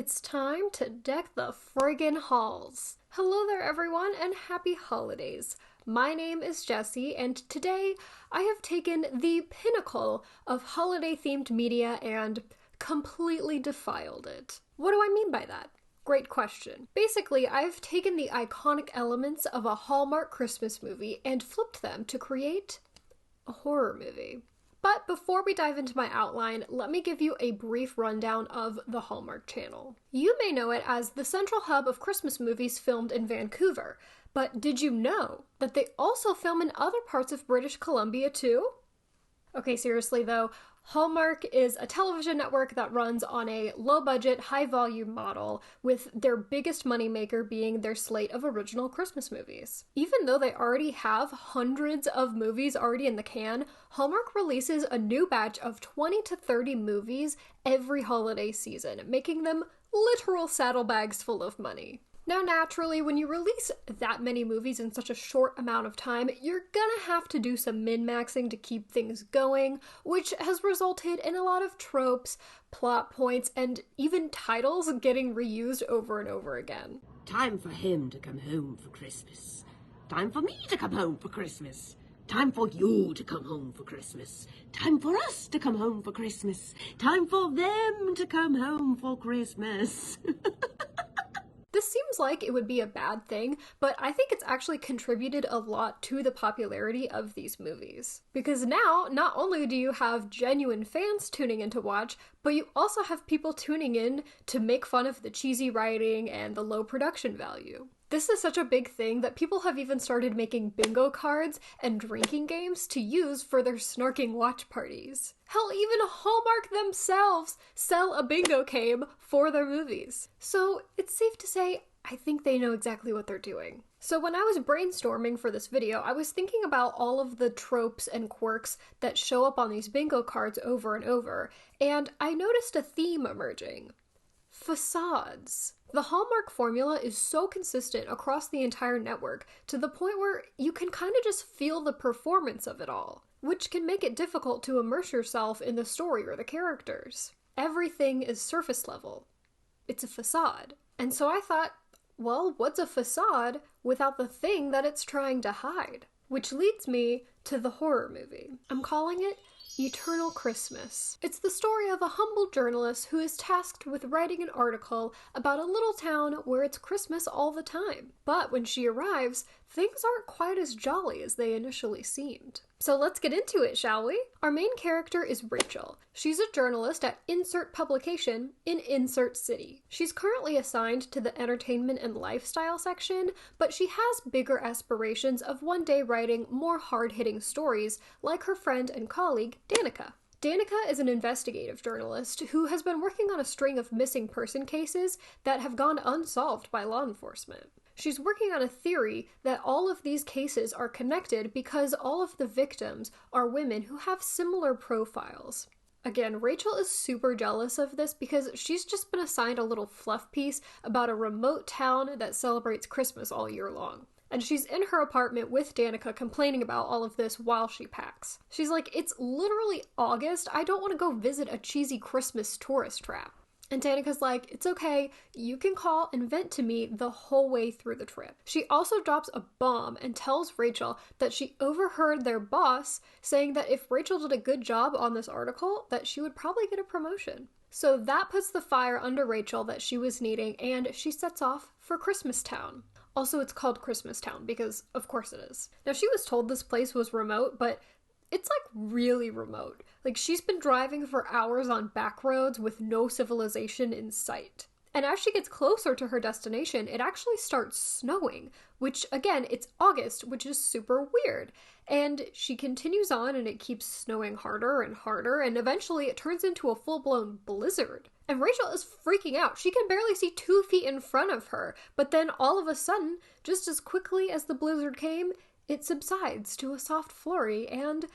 It's time to deck the friggin' halls. Hello there everyone and happy holidays. My name is Jessie and today I have taken the pinnacle of holiday-themed media and completely defiled it. What do I mean by that? Great question. Basically, I've taken the iconic elements of a Hallmark Christmas movie and flipped them to create a horror movie. But before we dive into my outline, let me give you a brief rundown of the Hallmark Channel. You may know it as the central hub of Christmas movies filmed in Vancouver, but did you know that they also film in other parts of British Columbia too? Okay, seriously though, Hallmark is a television network that runs on a low-budget, high-volume model, with their biggest moneymaker being their slate of original Christmas movies. Even though they already have hundreds of movies already in the can, Hallmark releases a new batch of 20 to 30 movies every holiday season, making them literal saddlebags full of money. Now, naturally, when you release that many movies in such a short amount of time, you're gonna have to do some min-maxing to keep things going, which has resulted in a lot of tropes, plot points, and even titles getting reused over and over again. Time for him to come home for Christmas. Time for me to come home for Christmas. Time for you to come home for Christmas. Time for us to come home for Christmas. Time for them to come home for Christmas. This seems like it would be a bad thing, but I think it's actually contributed a lot to the popularity of these movies. Because now, not only do you have genuine fans tuning in to watch, but you also have people tuning in to make fun of the cheesy writing and the low production value. This is such a big thing that people have even started making bingo cards and drinking games to use for their snarking watch parties. Hell, even Hallmark themselves sell a bingo game for their movies. So it's safe to say, I think they know exactly what they're doing. So when I was brainstorming for this video, I was thinking about all of the tropes and quirks that show up on these bingo cards over and over, and I noticed a theme emerging. Facades. The Hallmark formula is so consistent across the entire network to the point where you can kind of just feel the performance of it all, which can make it difficult to immerse yourself in the story or the characters. Everything is surface level. It's a facade. And so I thought, well, what's a facade without the thing that it's trying to hide? Which leads me to the horror movie. I'm calling it Eternal Christmas. It's the story of a humble journalist who is tasked with writing an article about a little town where it's Christmas all the time. But when she arrives, things aren't quite as jolly as they initially seemed. So let's get into it, shall we? Our main character is Rachel. She's a journalist at Insert Publication in Insert City. She's currently assigned to the entertainment and lifestyle section, but she has bigger aspirations of one day writing more hard-hitting stories like her friend and colleague, Danica. Danica is an investigative journalist who has been working on a string of missing person cases that have gone unsolved by law enforcement. She's working on a theory that all of these cases are connected because all of the victims are women who have similar profiles. Again, Rachel is super jealous of this because she's just been assigned a little fluff piece about a remote town that celebrates Christmas all year long. And she's in her apartment with Danica complaining about all of this while she packs. She's like, it's literally August, I don't want to go visit a cheesy Christmas tourist trap. And Danica's like, it's okay, you can call and vent to me the whole way through the trip. She also drops a bomb and tells Rachel that she overheard their boss saying that if Rachel did a good job on this article, that she would probably get a promotion. So that puts the fire under Rachel that she was needing, and she sets off for Christmas Town. Also, it's called Christmas Town because, of course it is. Now, she was told this place was remote, but it's like really remote. Like, she's been driving for hours on back roads with no civilization in sight. And as she gets closer to her destination, it actually starts snowing, which, again, it's August, which is super weird. And she continues on and it keeps snowing harder and harder, and eventually it turns into a full-blown blizzard. And Rachel is freaking out. She can barely see 2 feet in front of her, but then all of a sudden, just as quickly as the blizzard came, it subsides to a soft flurry, and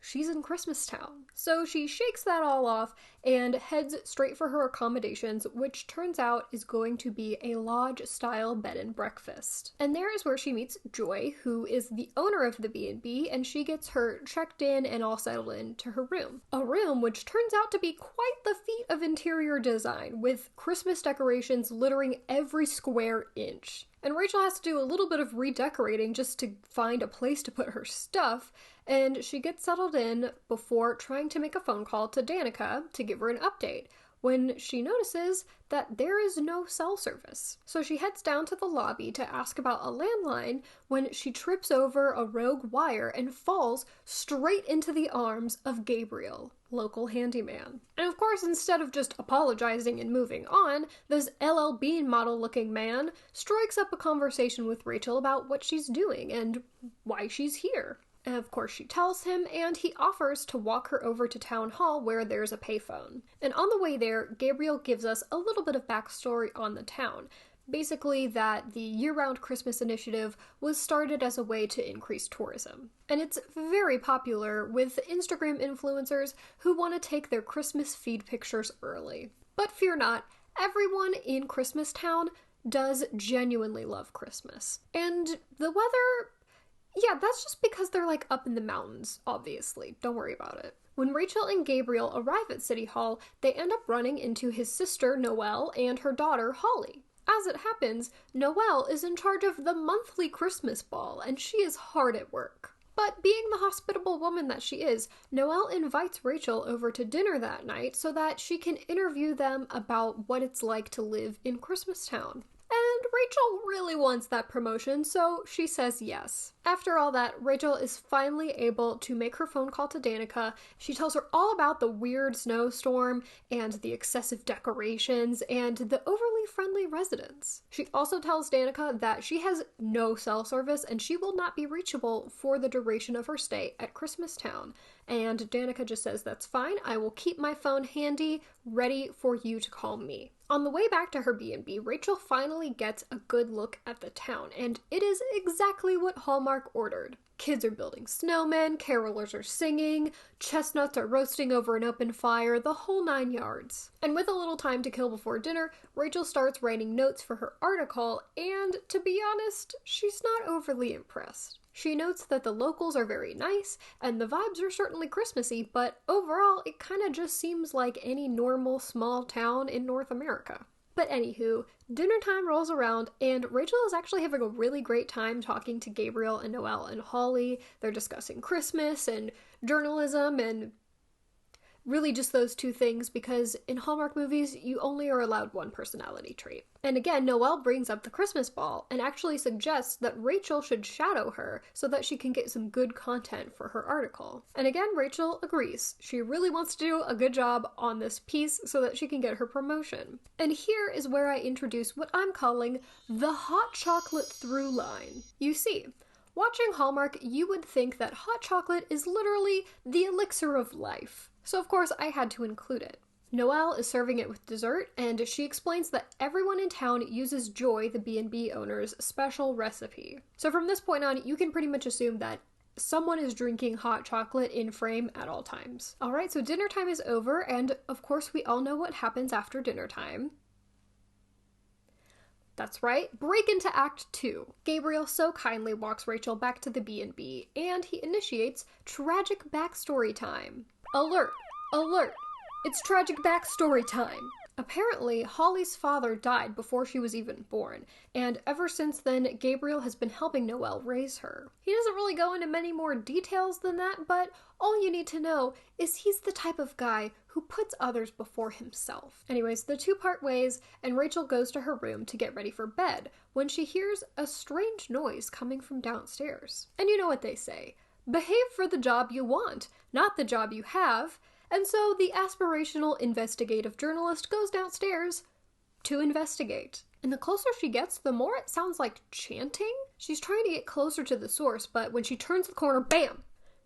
she's in Christmastown. So she shakes that all off and heads straight for her accommodations, which turns out is going to be a lodge-style bed and breakfast. And there is where she meets Joy, who is the owner of the B&B, and she gets her checked in and all settled into her room. A room which turns out to be quite the feat of interior design, with Christmas decorations littering every square inch. And Rachel has to do a little bit of redecorating just to find a place to put her stuff, and she gets settled in before trying to make a phone call to Danica to give her an update, when she notices that there is no cell service. So she heads down to the lobby to ask about a landline when she trips over a rogue wire and falls straight into the arms of Gabriel, local handyman. And of course, instead of just apologizing and moving on, this LL Bean model looking man strikes up a conversation with Rachel about what she's doing and why she's here. And of course she tells him, and he offers to walk her over to town hall where there's a payphone. And on the way there, Gabriel gives us a little bit of backstory on the town. Basically that the year-round Christmas initiative was started as a way to increase tourism. And it's very popular with Instagram influencers who want to take their Christmas feed pictures early. But fear not, everyone in Christmastown does genuinely love Christmas. And the weather, yeah, that's just because they're like up in the mountains, obviously. Don't worry about it. When Rachel and Gabriel arrive at City Hall, they end up running into his sister, Noelle, and her daughter, Holly. As it happens, Noelle is in charge of the monthly Christmas ball, and she is hard at work. But being the hospitable woman that she is, Noelle invites Rachel over to dinner that night so that she can interview them about what it's like to live in Christmastown. And Rachel really wants that promotion, so she says yes. After all that, Rachel is finally able to make her phone call to Danica. She tells her all about the weird snowstorm and the excessive decorations and the overly friendly residents. She also tells Danica that she has no cell service and she will not be reachable for the duration of her stay at Christmastown. And Danica just says, "That's fine, I will keep my phone handy, ready for you to call me." On the way back to her B&B, Rachel finally gets a good look at the town, and it is exactly what Hallmark ordered. Kids are building snowmen, carolers are singing, chestnuts are roasting over an open fire, the whole 9 yards. And with a little time to kill before dinner, Rachel starts writing notes for her article, and to be honest, she's not overly impressed. She notes that the locals are very nice, and the vibes are certainly Christmassy, but overall, it kind of just seems like any normal small town in North America. But anywho, dinner time rolls around, and Rachel is actually having a really great time talking to Gabriel and Noelle and Holly. They're discussing Christmas and journalism and really just those two things, because in Hallmark movies, you only are allowed one personality trait. And again, Noelle brings up the Christmas ball and actually suggests that Rachel should shadow her so that she can get some good content for her article. And again, Rachel agrees. She really wants to do a good job on this piece so that she can get her promotion. And here is where I introduce what I'm calling the hot chocolate through line. You see, watching Hallmark, you would think that hot chocolate is literally the elixir of life. So of course I had to include it. Noelle is serving it with dessert, and she explains that everyone in town uses Joy, the B&B owner's special recipe. So from this point on, you can pretty much assume that someone is drinking hot chocolate in frame at all times. Alright, so dinner time is over, and of course we all know what happens after dinner time. That's right, break into Act 2. Gabriel so kindly walks Rachel back to the B&B, and he initiates tragic backstory time. Alert! Alert! It's tragic backstory time! Apparently, Holly's father died before she was even born, and ever since then, Gabriel has been helping Noelle raise her. He doesn't really go into many more details than that, but all you need to know is he's the type of guy who puts others before himself. Anyways, the two part ways, and Rachel goes to her room to get ready for bed when she hears a strange noise coming from downstairs. And you know what they say, behave for the job you want, not the job you have. And so the aspirational investigative journalist goes downstairs to investigate. And the closer she gets, the more it sounds like chanting. She's trying to get closer to the source, but when she turns the corner, bam!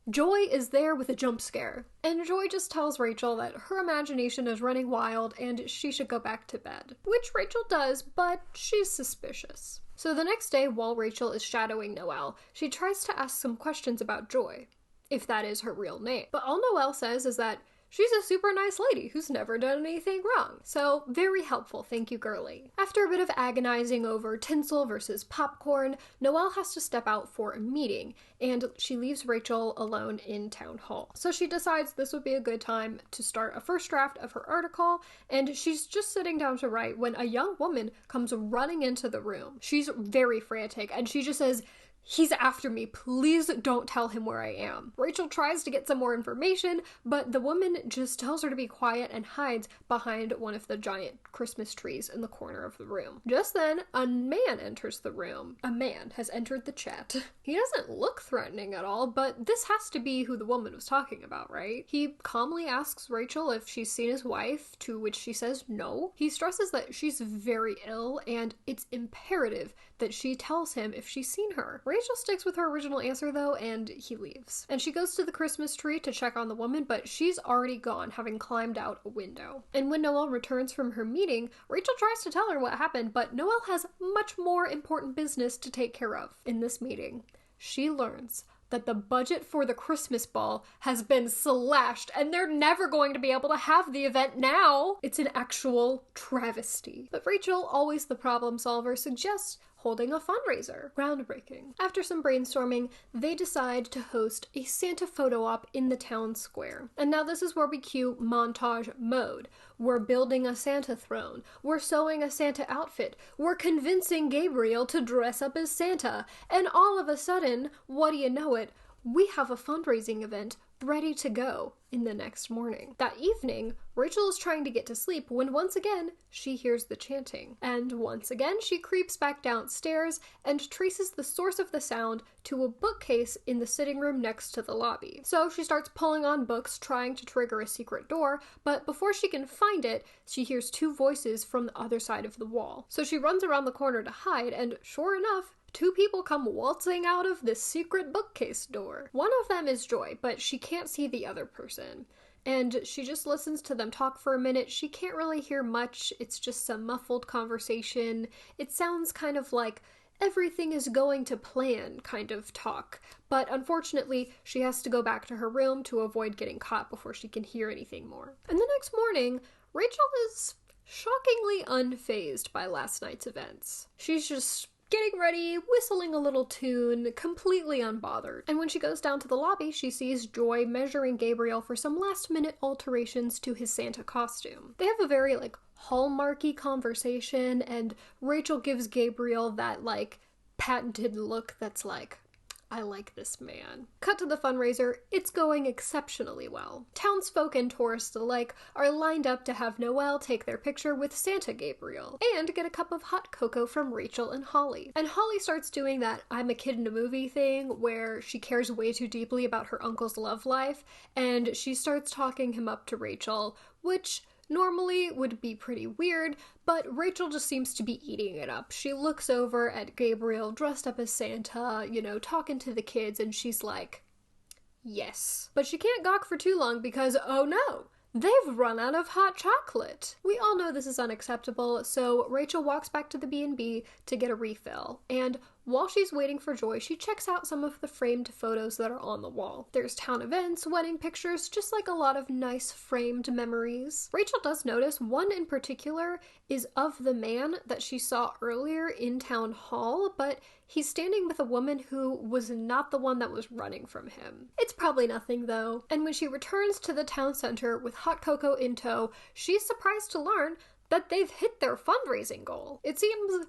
Joy is there with a jump scare. And Joy just tells Rachel that her imagination is running wild and she should go back to bed. Which Rachel does, but she's suspicious. So the next day, while Rachel is shadowing Noelle, she tries to ask some questions about Joy. if that is her real name. But all Noelle says is that she's a super nice lady who's never done anything wrong. So very helpful, thank you, girly. After a bit of agonizing over tinsel versus popcorn, Noelle has to step out for a meeting, and she leaves Rachel alone in town hall. So she decides this would be a good time to start a first draft of her article, and she's just sitting down to write when a young woman comes running into the room. She's very frantic, and she just says, "He's after me. Please don't tell him where I am." Rachel tries to get some more information, but the woman just tells her to be quiet and hides behind one of the giant Christmas trees in the corner of the room. Just then, a man enters the room. A man has entered the chat. He doesn't look threatening at all, but this has to be who the woman was talking about, right? He calmly asks Rachel if she's seen his wife, to which she says no. He stresses that she's very ill, and it's imperative that she tells him if she's seen her. Rachel sticks with her original answer though, and he leaves. And she goes to the Christmas tree to check on the woman, but she's already gone, having climbed out a window. And when Noelle returns from her meeting, Rachel tries to tell her what happened, but Noelle has much more important business to take care of. In this meeting, she learns that the budget for the Christmas ball has been slashed and they're never going to be able to have the event now. It's an actual travesty. But Rachel, always the problem solver, suggests holding a fundraiser. Groundbreaking. After some brainstorming, they decide to host a Santa photo op in the town square. And now this is where we cue montage mode. We're building a Santa throne. We're sewing a Santa outfit. We're convincing Gabriel to dress up as Santa. And all of a sudden, what do you know it, we have a fundraising event ready to go in the next morning. That evening, Rachel is trying to get to sleep when once again, she hears the chanting. And once again, she creeps back downstairs and traces the source of the sound to a bookcase in the sitting room next to the lobby. So she starts pulling on books, trying to trigger a secret door, but before she can find it, she hears two voices from the other side of the wall. So she runs around the corner to hide, and sure enough, two people come waltzing out of this secret bookcase door. One of them is Joy, but she can't see the other person. And she just listens to them talk for a minute. She can't really hear much. It's just some muffled conversation. It sounds kind of like everything is going to plan kind of talk. But unfortunately, she has to go back to her room to avoid getting caught before she can hear anything more. And the next morning, Rachel is shockingly unfazed by last night's events. She's just getting ready, whistling a little tune, completely unbothered. And when she goes down to the lobby, she sees Joy measuring Gabriel for some last-minute alterations to his Santa costume. They have a very, Hallmarky conversation, and Rachel gives Gabriel that, patented look that's like, I like this man. Cut to the fundraiser, it's going exceptionally well. Townsfolk and tourists alike are lined up to have Noelle take their picture with Santa Gabriel, and get a cup of hot cocoa from Rachel and Holly. And Holly starts doing that I'm a kid in a movie thing, where she cares way too deeply about her uncle's love life, and she starts talking him up to Rachel, which normally would be pretty weird, but Rachel just seems to be eating it up. She looks over at Gabriel dressed up as Santa, talking to the kids, and she's like, yes. But she can't gawk for too long because, oh no, they've run out of hot chocolate. We all know this is unacceptable, so Rachel walks back to the B&B to get a refill, and while she's waiting for Joy, she checks out some of the framed photos that are on the wall. There's town events, wedding pictures, just like a lot of nice framed memories. Rachel does notice one in particular is of the man that she saw earlier in town hall, but he's standing with a woman who was not the one that was running from him. It's probably nothing though. And when she returns to the town center with hot cocoa in tow, she's surprised to learn that they've hit their fundraising goal. It seems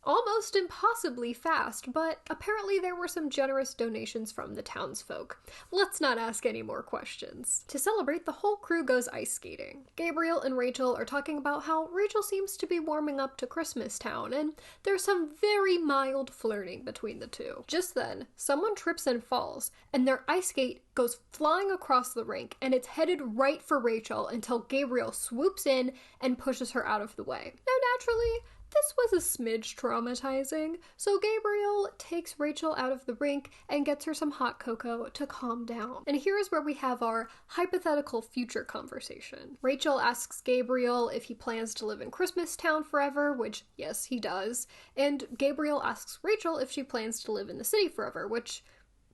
almost impossibly fast, but apparently there were some generous donations from the townsfolk. Let's not ask any more questions. To celebrate, the whole crew goes ice skating. Gabriel and Rachel are talking about how Rachel seems to be warming up to Christmas Town, and there's some very mild flirting between the two. Just then, someone trips and falls, and their ice skate goes flying across the rink, and it's headed right for Rachel until Gabriel swoops in and pushes her out of the way. Now, naturally, this was a smidge traumatizing, so Gabriel takes Rachel out of the rink and gets her some hot cocoa to calm down. And here is where we have our hypothetical future conversation. Rachel asks Gabriel if he plans to live in Christmas Town forever, which, yes, he does. And Gabriel asks Rachel if she plans to live in the city forever, which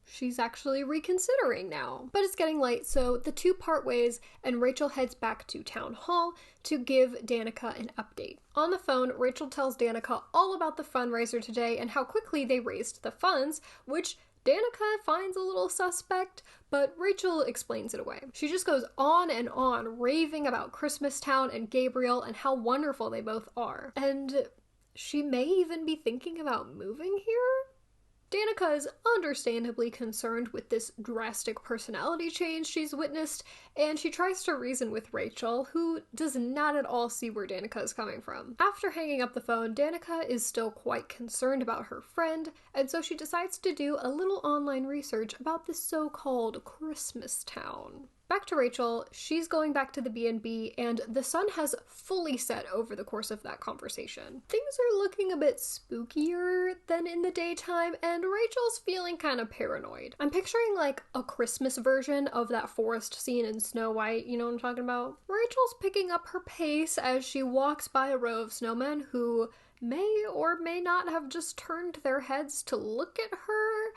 she's actually reconsidering now. But it's getting late, so the two part ways, and Rachel heads back to town hall to give Danica an update. On the phone, Rachel tells Danica all about the fundraiser today and how quickly they raised the funds, which Danica finds a little suspect, but Rachel explains it away. She just goes on and on, raving about Christmastown and Gabriel and how wonderful they both are. And she may even be thinking about moving here? Danica is understandably concerned with this drastic personality change she's witnessed, and she tries to reason with Rachel, who does not at all see where Danica is coming from. After hanging up the phone, Danica is still quite concerned about her friend, and so she decides to do a little online research about this so-called Christmastown. Back to Rachel, she's going back to the B&B, and the sun has fully set over the course of that conversation. Things are looking a bit spookier than in the daytime, and Rachel's feeling kind of paranoid. I'm picturing like a Christmas version of that forest scene in Snow White, you know what I'm talking about? Rachel's picking up her pace as she walks by a row of snowmen who may or may not have just turned their heads to look at her.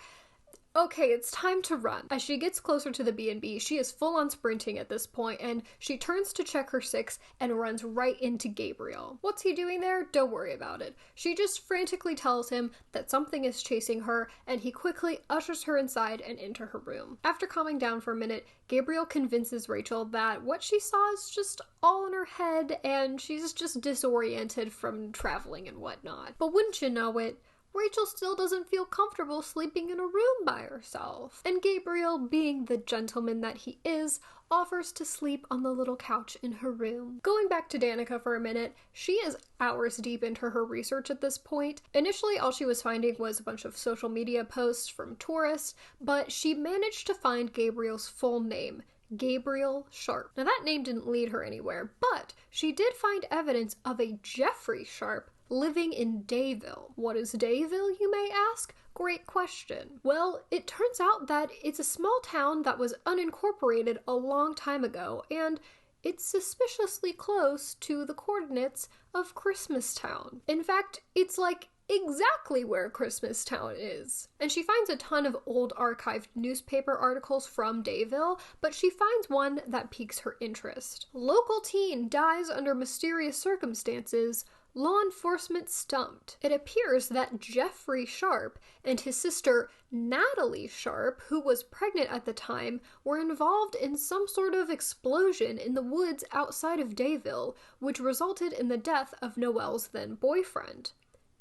Okay, it's time to run. As she gets closer to the B&B, she is full on sprinting at this point, and she turns to check her 6 and runs right into Gabriel. What's he doing there? Don't worry about it. She just frantically tells him that something is chasing her, and he quickly ushers her inside and into her room. After calming down for a minute, Gabriel convinces Rachel that what she saw is just all in her head, and she's just disoriented from traveling and whatnot. But wouldn't you know it, Rachel still doesn't feel comfortable sleeping in a room by herself. And Gabriel, being the gentleman that he is, offers to sleep on the little couch in her room. Going back to Danica for a minute, she is hours deep into her research at this point. Initially, all she was finding was a bunch of social media posts from tourists, but she managed to find Gabriel's full name, Gabriel Sharp. Now that name didn't lead her anywhere, but she did find evidence of a Jeffrey Sharp living in Dayville. What is Dayville, you may ask? Great question. Well, it turns out that it's a small town that was unincorporated a long time ago, and it's suspiciously close to the coordinates of Christmastown. In fact, it's like exactly where Christmastown is. And she finds a ton of old archived newspaper articles from Dayville, but she finds one that piques her interest. Local teen dies under mysterious circumstances. Law enforcement stumped. It appears that Jeffrey Sharp and his sister Natalie Sharp, who was pregnant at the time, were involved in some sort of explosion in the woods outside of Dayville, which resulted in the death of Noelle's then boyfriend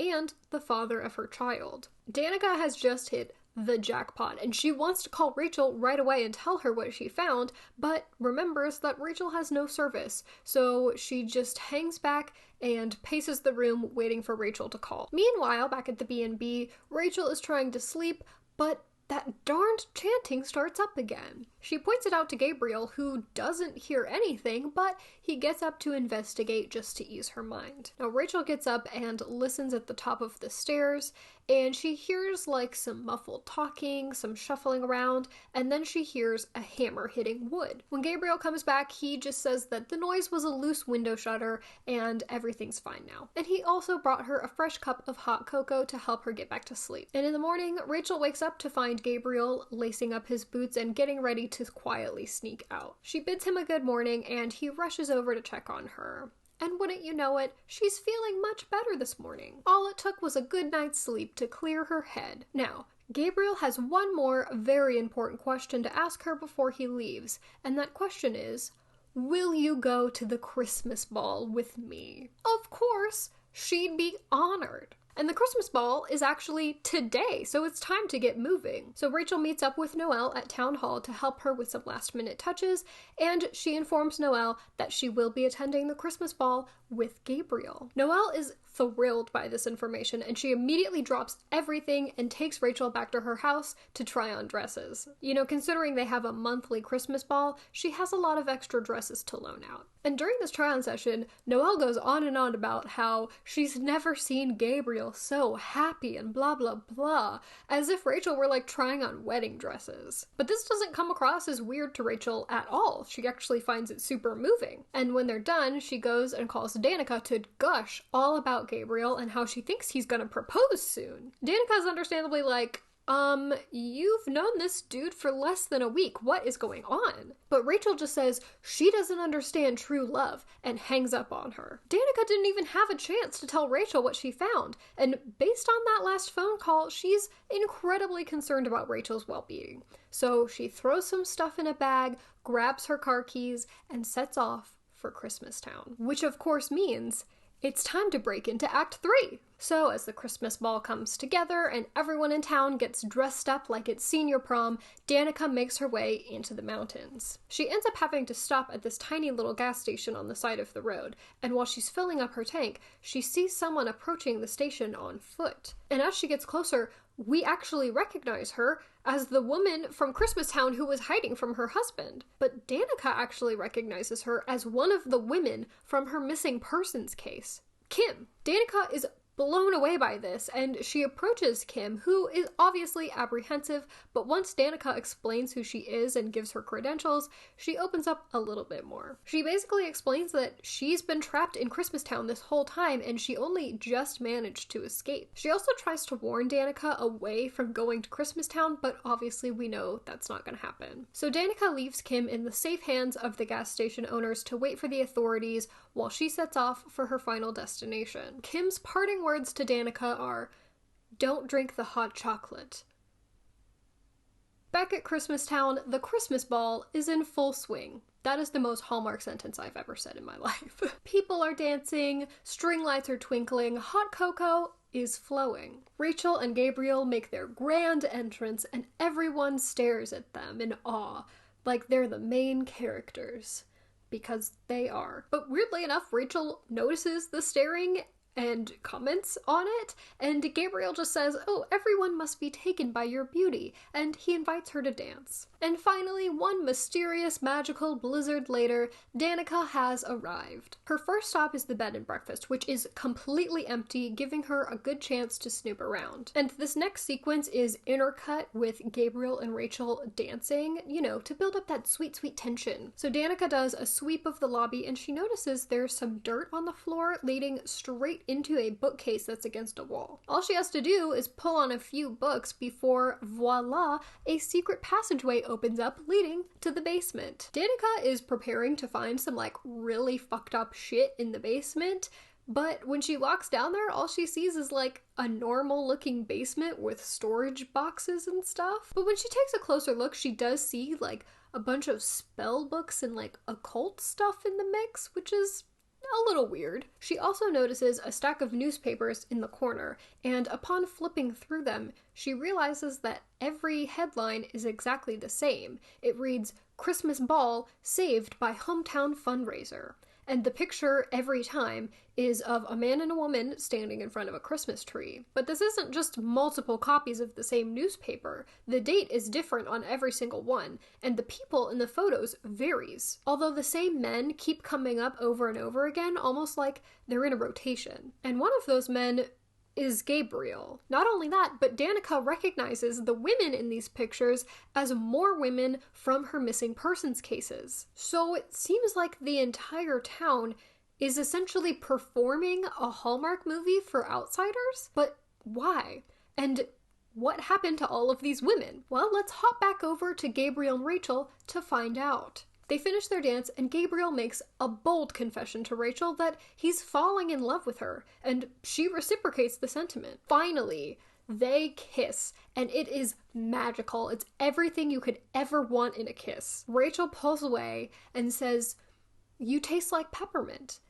and the father of her child. Danica has just hit the jackpot, and she wants to call Rachel right away and tell her what she found, but remembers that Rachel has no service, so she just hangs back and paces the room waiting for Rachel to call. Meanwhile, back at the B&B, Rachel is trying to sleep, but that darned chanting starts up again. She points it out to Gabriel, who doesn't hear anything, but he gets up to investigate just to ease her mind. Now, Rachel gets up and listens at the top of the stairs, and she hears like some muffled talking, some shuffling around, and then she hears a hammer hitting wood. When Gabriel comes back, he just says that the noise was a loose window shutter and everything's fine now. And he also brought her a fresh cup of hot cocoa to help her get back to sleep. And in the morning, Rachel wakes up to find Gabriel lacing up his boots and getting ready to quietly sneak out. She bids him a good morning and he rushes over to check on her. And wouldn't you know it, she's feeling much better this morning. All it took was a good night's sleep to clear her head. Now, Gabriel has one more very important question to ask her before he leaves, and that question is, will you go to the Christmas ball with me? Of course, she'd be honored. And the Christmas ball is actually today, so it's time to get moving. So Rachel meets up with Noelle at Town Hall to help her with some last-minute touches, and she informs Noelle that she will be attending the Christmas ball with Gabriel. Noelle is thrilled by this information, and she immediately drops everything and takes Rachel back to her house to try on dresses. You know, considering they have a monthly Christmas ball, she has a lot of extra dresses to loan out. And during this try-on session, Noelle goes on and on about how she's never seen Gabriel so happy and blah blah blah, as if Rachel were like trying on wedding dresses. But this doesn't come across as weird to Rachel at all. She actually finds it super moving. And when they're done, she goes and calls Danica to gush all about Gabriel and how she thinks he's gonna propose soon. Danica's understandably like, You've known this dude for less than a week. What is going on? But Rachel just says she doesn't understand true love and hangs up on her. Danica didn't even have a chance to tell Rachel what she found, and based on that last phone call, she's incredibly concerned about Rachel's well-being. So she throws some stuff in a bag, grabs her car keys, and sets off for Christmastown. Which of course means it's time to break into Act 3. So as the Christmas ball comes together and everyone in town gets dressed up like it's senior prom, Danica makes her way into the mountains. She ends up having to stop at this tiny little gas station on the side of the road, and while she's filling up her tank, she sees someone approaching the station on foot. And as she gets closer, we actually recognize her as the woman from Christmastown who was hiding from her husband. But Danica actually recognizes her as one of the women from her missing persons case, Kim. Danica is blown away by this, and she approaches Kim, who is obviously apprehensive, but once Danica explains who she is and gives her credentials, she opens up a little bit more. She basically explains that she's been trapped in Christmastown this whole time, and she only just managed to escape. She also tries to warn Danica away from going to Christmastown, but obviously we know that's not going to happen. So Danica leaves Kim in the safe hands of the gas station owners to wait for the authorities while she sets off for her final destination. Kim's parting words to Danica are, "Don't drink the hot chocolate." Back at Christmastown, the Christmas ball is in full swing. That is the most Hallmark sentence I've ever said in my life. People are dancing, string lights are twinkling, hot cocoa is flowing. Rachel and Gabriel make their grand entrance, and everyone stares at them in awe, like they're the main characters. Because they are. But weirdly enough, Rachel notices the staring and comments on it, and Gabriel just says, "Oh, everyone must be taken by your beauty," and he invites her to dance. And finally, one mysterious magical blizzard later, Danica has arrived. Her first stop is the bed and breakfast, which is completely empty, giving her a good chance to snoop around. And this next sequence is intercut with Gabriel and Rachel dancing, to build up that sweet, sweet tension. So Danica does a sweep of the lobby, and she notices there's some dirt on the floor leading straight into a bookcase that's against a wall. All she has to do is pull on a few books before, voila, a secret passageway opens up leading to the basement. Danica is preparing to find some really fucked up shit in the basement, but when she walks down there, all she sees is a normal looking basement with storage boxes and stuff. But when she takes a closer look, she does see a bunch of spell books and occult stuff in the mix, which is a little weird. She also notices a stack of newspapers in the corner, and upon flipping through them, she realizes that every headline is exactly the same. It reads, "Christmas Ball Saved by Hometown Fundraiser." And the picture every time is of a man and a woman standing in front of a Christmas tree. But this isn't just multiple copies of the same newspaper. The date is different on every single one, and the people in the photos varies. Although the same men keep coming up over and over again, almost like they're in a rotation. And one of those men is Gabriel. Not only that, but Danica recognizes the women in these pictures as more women from her missing persons cases. So it seems like the entire town is essentially performing a Hallmark movie for outsiders? But why? And what happened to all of these women? Well, let's hop back over to Gabriel and Rachel to find out. They finish their dance, and Gabriel makes a bold confession to Rachel that he's falling in love with her, and she reciprocates the sentiment. Finally, they kiss, and it is magical. It's everything you could ever want in a kiss. Rachel pulls away and says, "You taste like peppermint,"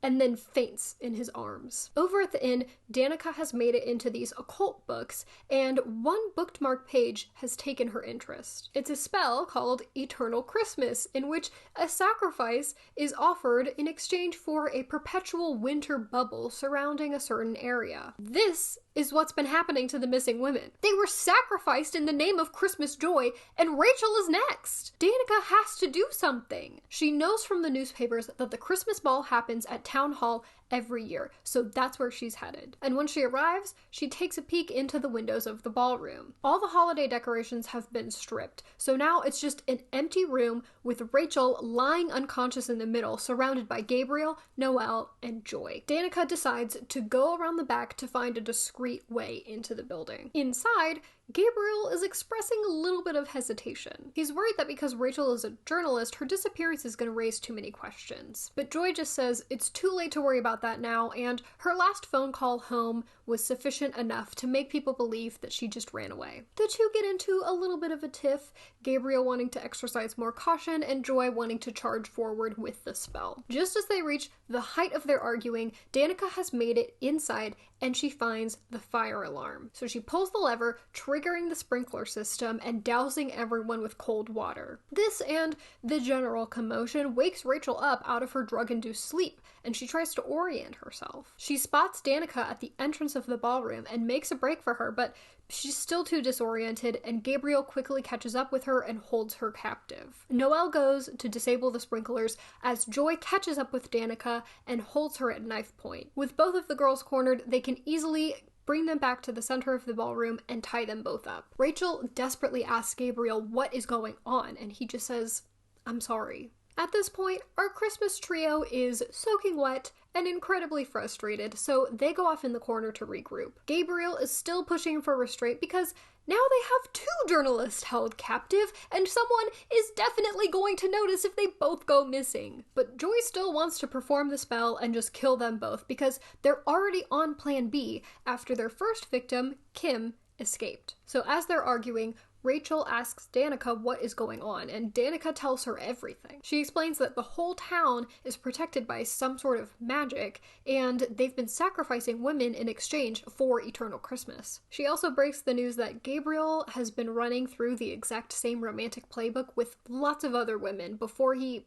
and then faints in his arms. Over at the inn, Danica has made it into these occult books, and one bookmarked page has taken her interest. It's a spell called Eternal Christmas, in which a sacrifice is offered in exchange for a perpetual winter bubble surrounding a certain area. This is what's been happening to the missing women. They were sacrificed in the name of Christmas joy, and Rachel is next. Danica has to do something. She knows from the newspapers that the Christmas ball happens at Town Hall every year, so that's where she's headed. And when she arrives, she takes a peek into the windows of the ballroom. All the holiday decorations have been stripped, so now it's just an empty room with Rachel lying unconscious in the middle, surrounded by Gabriel, Noelle, and Joy. Danica decides to go around the back to find a discreet way into the building. Inside, Gabriel is expressing a little bit of hesitation. He's worried that because Rachel is a journalist, her disappearance is going to raise too many questions. But Joy just says it's too late to worry about that now, and her last phone call home was sufficient enough to make people believe that she just ran away. The two get into a little bit of a tiff, Gabriel wanting to exercise more caution and Joy wanting to charge forward with the spell. Just as they reach the height of their arguing, Danica has made it inside and she finds the fire alarm. So she pulls the lever, triggering the sprinkler system and dousing everyone with cold water. This and the general commotion wakes Rachel up out of her drug-induced sleep, and she tries to orient herself. She spots Danica at the entrance of the ballroom and makes a break for her, but she's still too disoriented, and Gabriel quickly catches up with her and holds her captive. Noelle goes to disable the sprinklers as Joy catches up with Danica and holds her at knife point. With both of the girls cornered, they can easily bring them back to the center of the ballroom and tie them both up. Rachel desperately asks Gabriel what is going on, and he just says, "I'm sorry." At this point, our Christmas trio is soaking wet and incredibly frustrated, so they go off in the corner to regroup. Gabriel is still pushing for restraint because now they have 2 journalists held captive, and someone is definitely going to notice if they both go missing. But Joy still wants to perform the spell and just kill them both because they're already on plan B after their first victim, Kim, escaped. So as they're arguing, Rachel asks Danica what is going on, and Danica tells her everything. She explains that the whole town is protected by some sort of magic, and they've been sacrificing women in exchange for eternal Christmas. She also breaks the news that Gabriel has been running through the exact same romantic playbook with lots of other women before he...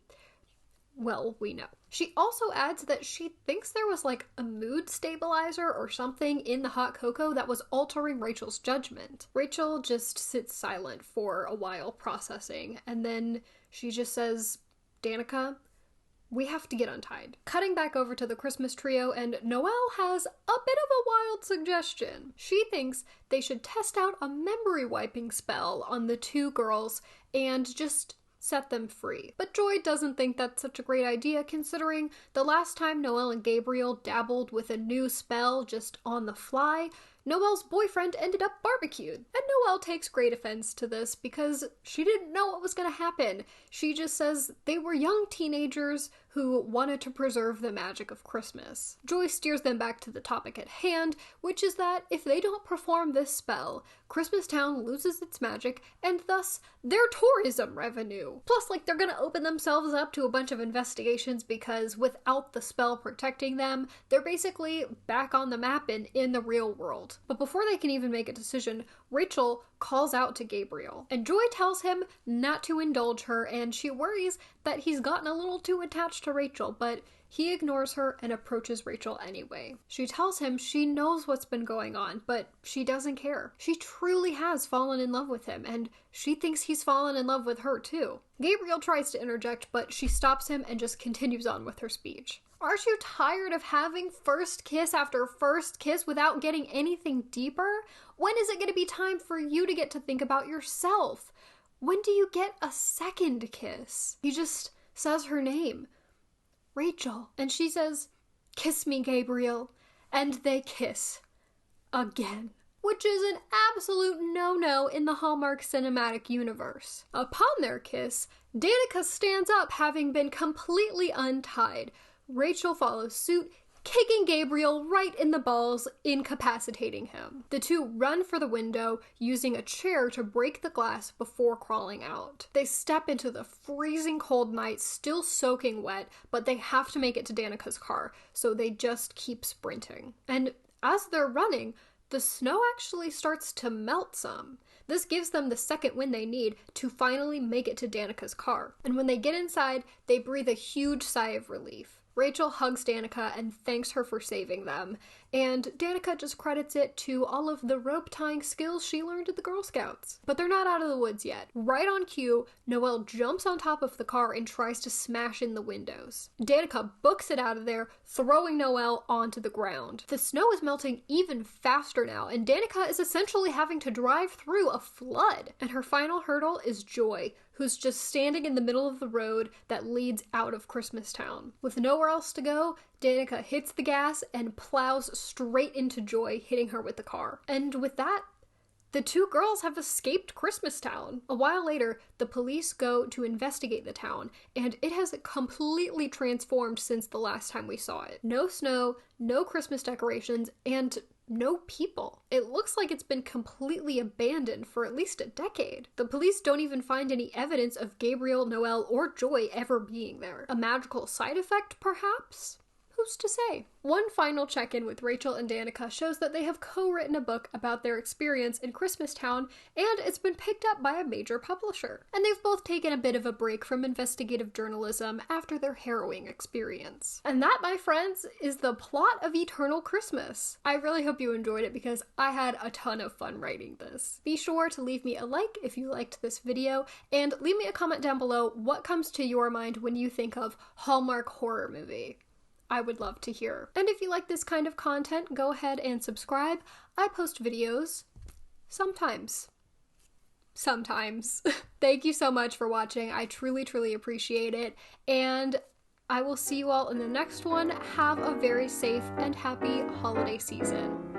well, we know. She also adds that she thinks there was like a mood stabilizer or something in the hot cocoa that was altering Rachel's judgment. Rachel just sits silent for a while processing, and then she just says, "Danica, we have to get untied." Cutting back over to the Christmas trio, and Noelle has a bit of a wild suggestion. She thinks they should test out a memory wiping spell on the 2 girls and just set them free. But Joy doesn't think that's such a great idea, considering the last time Noelle and Gabriel dabbled with a new spell just on the fly, Noelle's boyfriend ended up barbecued. And Noelle takes great offense to this because she didn't know what was going to happen. She just says they were young teenagers who wanted to preserve the magic of Christmas. Joy steers them back to the topic at hand, which is that if they don't perform this spell, Christmas Town loses its magic and thus their tourism revenue. Plus, they're gonna open themselves up to a bunch of investigations because without the spell protecting them, they're basically back on the map and in the real world. But before they can even make a decision, Rachel calls out to Gabriel, and Joy tells him not to indulge her, and she worries that he's gotten a little too attached to Rachel, but he ignores her and approaches Rachel anyway. She tells him she knows what's been going on, but she doesn't care. She truly has fallen in love with him, and she thinks he's fallen in love with her too. Gabriel tries to interject, but she stops him and just continues on with her speech. Aren't you tired of having first kiss after first kiss without getting anything deeper? When is it going to be time for you to get to think about yourself? When do you get a second kiss? He just says her name, Rachel, and she says, "Kiss me, Gabriel," and they kiss again, which is an absolute no-no in the Hallmark cinematic universe. Upon their kiss, Danica stands up having been completely untied. Rachel follows suit, kicking Gabriel right in the balls, incapacitating him. The 2 run for the window, using a chair to break the glass before crawling out. They step into the freezing cold night, still soaking wet, but they have to make it to Danica's car, so they just keep sprinting. And as they're running, the snow actually starts to melt some. This gives them the second wind they need to finally make it to Danica's car. And when they get inside, they breathe a huge sigh of relief. Rachel hugs Danica and thanks her for saving them, and Danica just credits it to all of the rope tying skills she learned at the Girl Scouts. But they're not out of the woods yet. Right on cue, Noelle jumps on top of the car and tries to smash in the windows. Danica books it out of there, throwing Noelle onto the ground. The snow is melting even faster now, and Danica is essentially having to drive through a flood. And her final hurdle is Joy, who's just standing in the middle of the road that leads out of Christmastown. With nowhere else to go, Danica hits the gas and plows straight into Joy, hitting her with the car. And with that, the two girls have escaped Christmastown. A while later, the police go to investigate the town, and it has completely transformed since the last time we saw it. No snow, no Christmas decorations, and no people. It looks like it's been completely abandoned for at least a decade. The police don't even find any evidence of Gabriel, Noelle, or Joy ever being there. A magical side effect, perhaps? Who's to say? One final check-in with Rachel and Danica shows that they have co-written a book about their experience in Christmastown, and it's been picked up by a major publisher. And they've both taken a bit of a break from investigative journalism after their harrowing experience. And that, my friends, is the plot of Eternal Christmas. I really hope you enjoyed it because I had a ton of fun writing this. Be sure to leave me a like if you liked this video, and leave me a comment down below what comes to your mind when you think of Hallmark horror movie. I would love to hear. And if you like this kind of content, go ahead and subscribe. I post videos sometimes. Thank you so much for watching. I truly, truly appreciate it. And I will see you all in the next one. Have a very safe and happy holiday season.